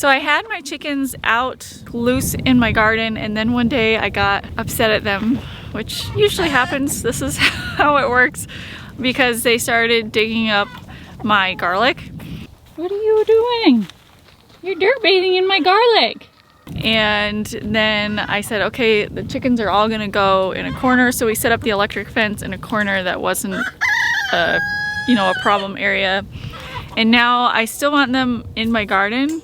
So I had my chickens out loose in my garden, and then one day I got upset at them, which usually happens. This is how it works, because they started digging up my garlic. What are you doing? You're dirt bathing in my garlic. And then I said, okay, the chickens are all gonna go in a corner. So we set up the electric fence in a corner that wasn't a problem area. And now I still want them in my garden,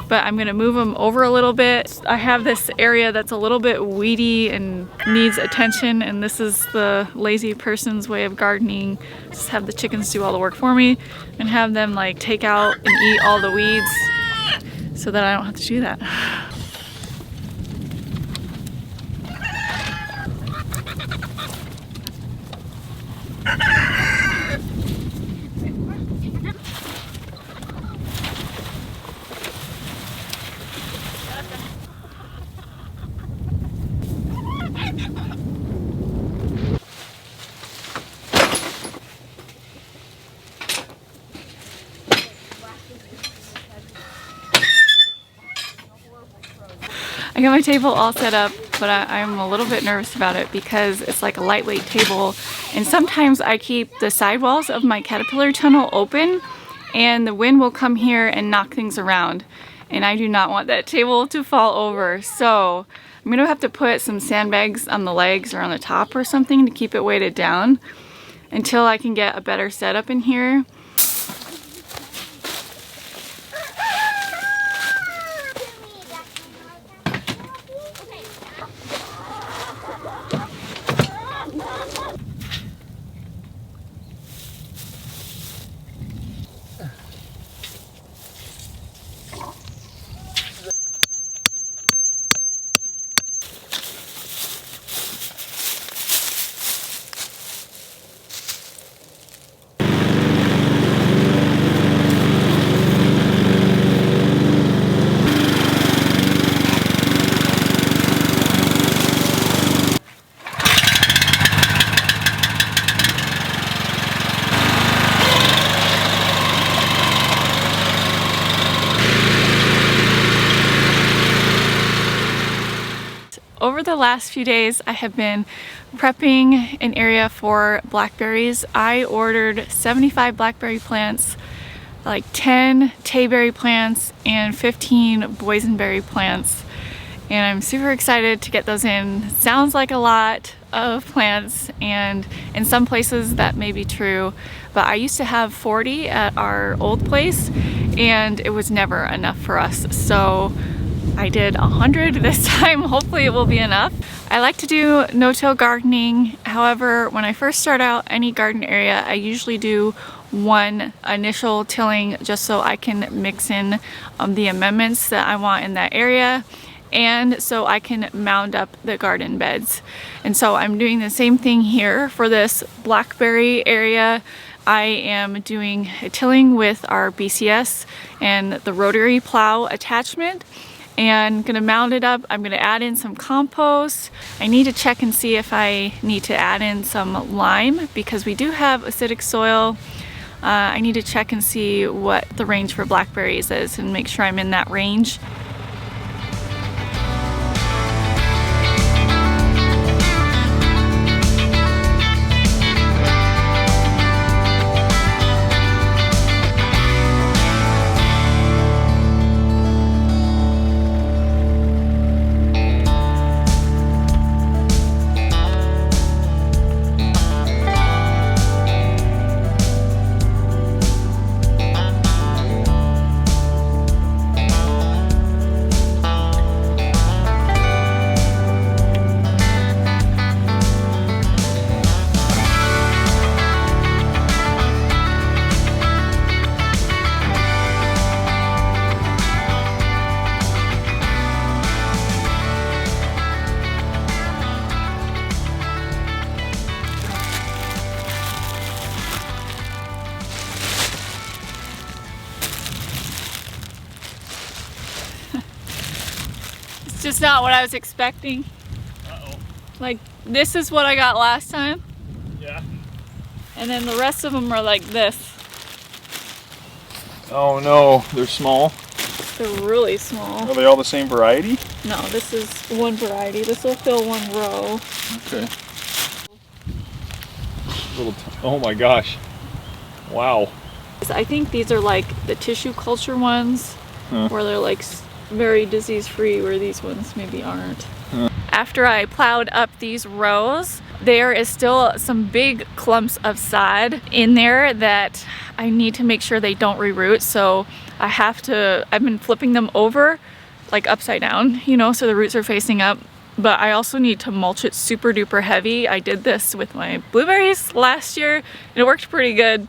but I'm gonna move them over a little bit. I have this area that's a little bit weedy and needs attention, and this is the lazy person's way of gardening. Just have the chickens do all the work for me and have them like take out and eat all the weeds so that I don't have to do that. I got my table all set up, but I'm a little bit nervous about it because it's like a lightweight table, and sometimes I keep the sidewalls of my caterpillar tunnel open and the wind will come here and knock things around, and I do not want that table to fall over. So I'm gonna have to put some sandbags on the legs or on the top or something to keep it weighted down until I can get a better setup in here. Over the last few days, I have been prepping an area for blackberries. I ordered 75 blackberry plants, like 10 Tay berry plants, and 15 boysenberry plants. And I'm super excited to get those in. Sounds like a lot of plants, and in some places that may be true, but I used to have 40 at our old place, and it was never enough for us. So I did 100 this time. Hopefully it will be enough. I like to do no-till gardening. However, when I first start out any garden area, I usually do one initial tilling just so I can mix in the amendments that I want in that area, and so I can mound up the garden beds. And so I'm doing the same thing here for this blackberry area. I am doing a tilling with our BCS and the rotary plow attachment, and gonna mound it up. I'm gonna add in some compost. I need to check and see if I need to add in some lime because we do have acidic soil. I need to check and see what the range for blackberries is and make sure I'm in that range. Just not what I was expecting. Uh-oh. Like, this is what I got last time. Yeah. And then the rest of them are like this. Oh no, they're small. They're really small. Are they all the same variety? No, this is one variety. This will fill one row. Okay. Oh my gosh. Wow. I think these are like the tissue culture ones, where they're like very disease free, where these ones maybe aren't. After I plowed up these rows, there is still some big clumps of sod in there that I need to make sure they don't reroot. So I've been flipping them over like upside down, you know, so the roots are facing up. But I also need to mulch it super duper heavy. I did this with my blueberries last year and it worked pretty good.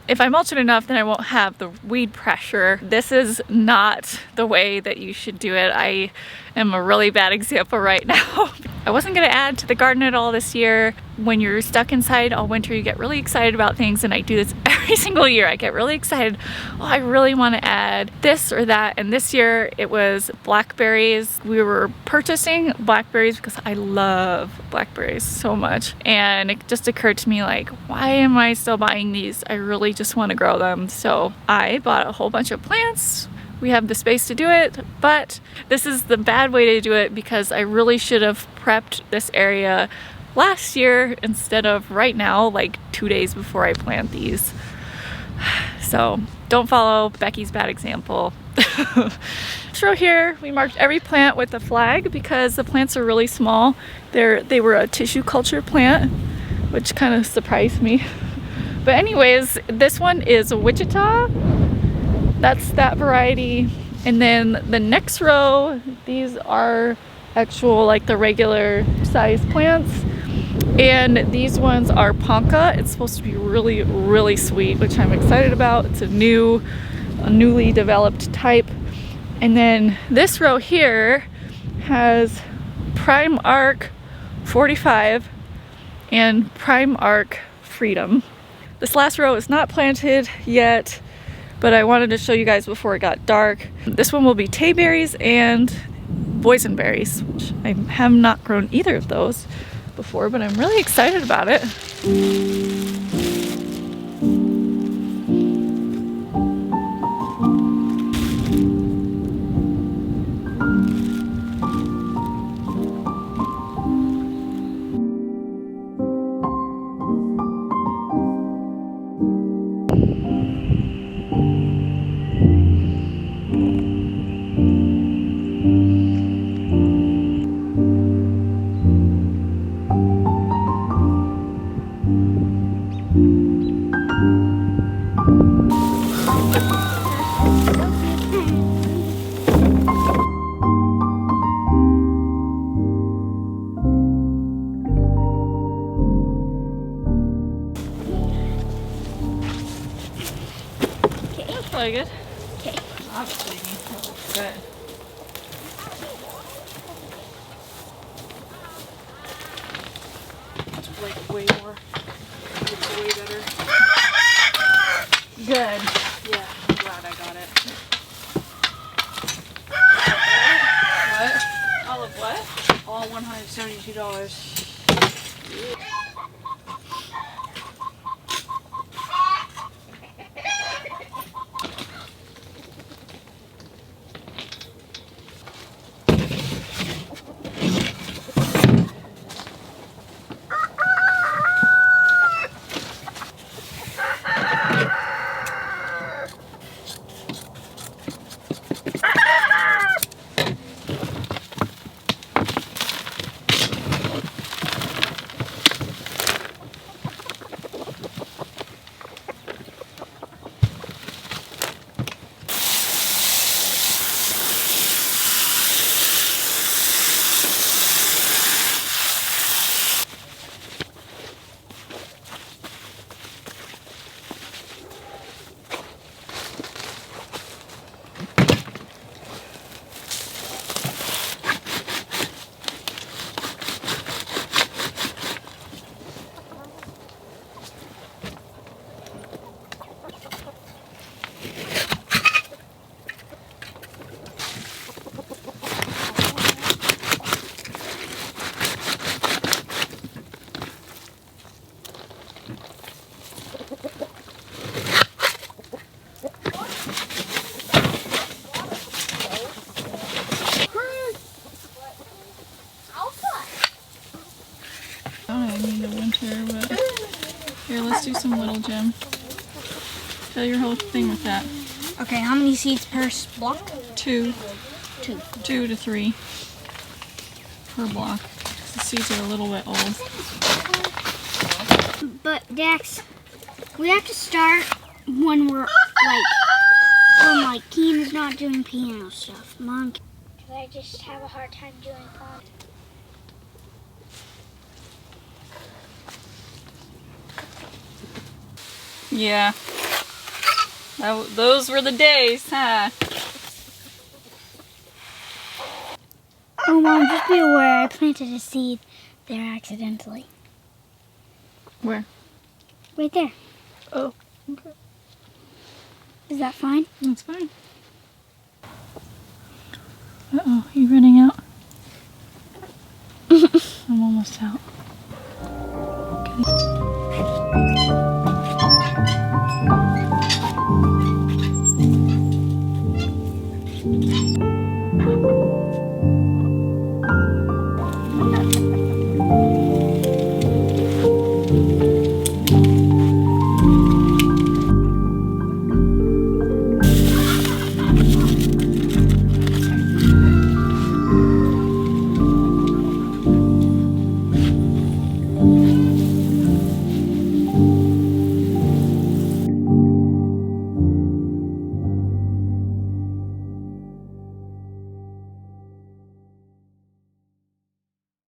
If I mulch it enough, then I won't have the weed pressure. This is not the way that you should do it. I am a really bad example right now. I wasn't gonna add to the garden at all this year. When you're stuck inside all winter, you get really excited about things, and I do this every single year. I get really excited. Oh, I really want to add this or that, and this year it was blackberries. We were purchasing blackberries because I love blackberries so much, and it just occurred to me like, why am I still buying these? I really just want to grow them. So I bought a whole bunch of plants. We have the space to do it, but this is the bad way to do it because I really should have prepped this area last year instead of right now, like 2 days before I plant these. So don't follow Becky's bad example. This row here, we marked every plant with a flag because the plants are really small. They were a tissue culture plant, which kind of surprised me. But anyways, this one is a Wichita. That's that variety. And then the next row, these are actual, like the regular size plants. And these ones are Ponca. It's supposed to be really, really sweet, which I'm excited about. It's a newly developed type. And then this row here has Prime Arc 45 and Prime Arc Freedom. This last row is not planted yet, but I wanted to show you guys before it got dark. This one will be Tay Berries and Boysenberries, which I have not grown either of those before, but I'm really excited about it. Really good. Okay. Obviously, that looks good. It's like way more. It's way better. Good. Yeah, I'm glad I got it. What? All of what? All $172. I need the winter, but here, let's do some little Jim. Fill your whole thing with that. Okay, how many seeds per block? 2 2. 2 to 3 per block. The seeds are a little bit old. But Dax, we have to start when we're when Keen's not doing piano stuff. Mom, I just have a hard time doing Ponca. Yeah. Those were the days, huh? Oh, Mom, just be aware I planted a seed there accidentally. Where? Right there. Oh, okay. Is that fine? That's fine. Uh-oh, you running out? I'm almost out.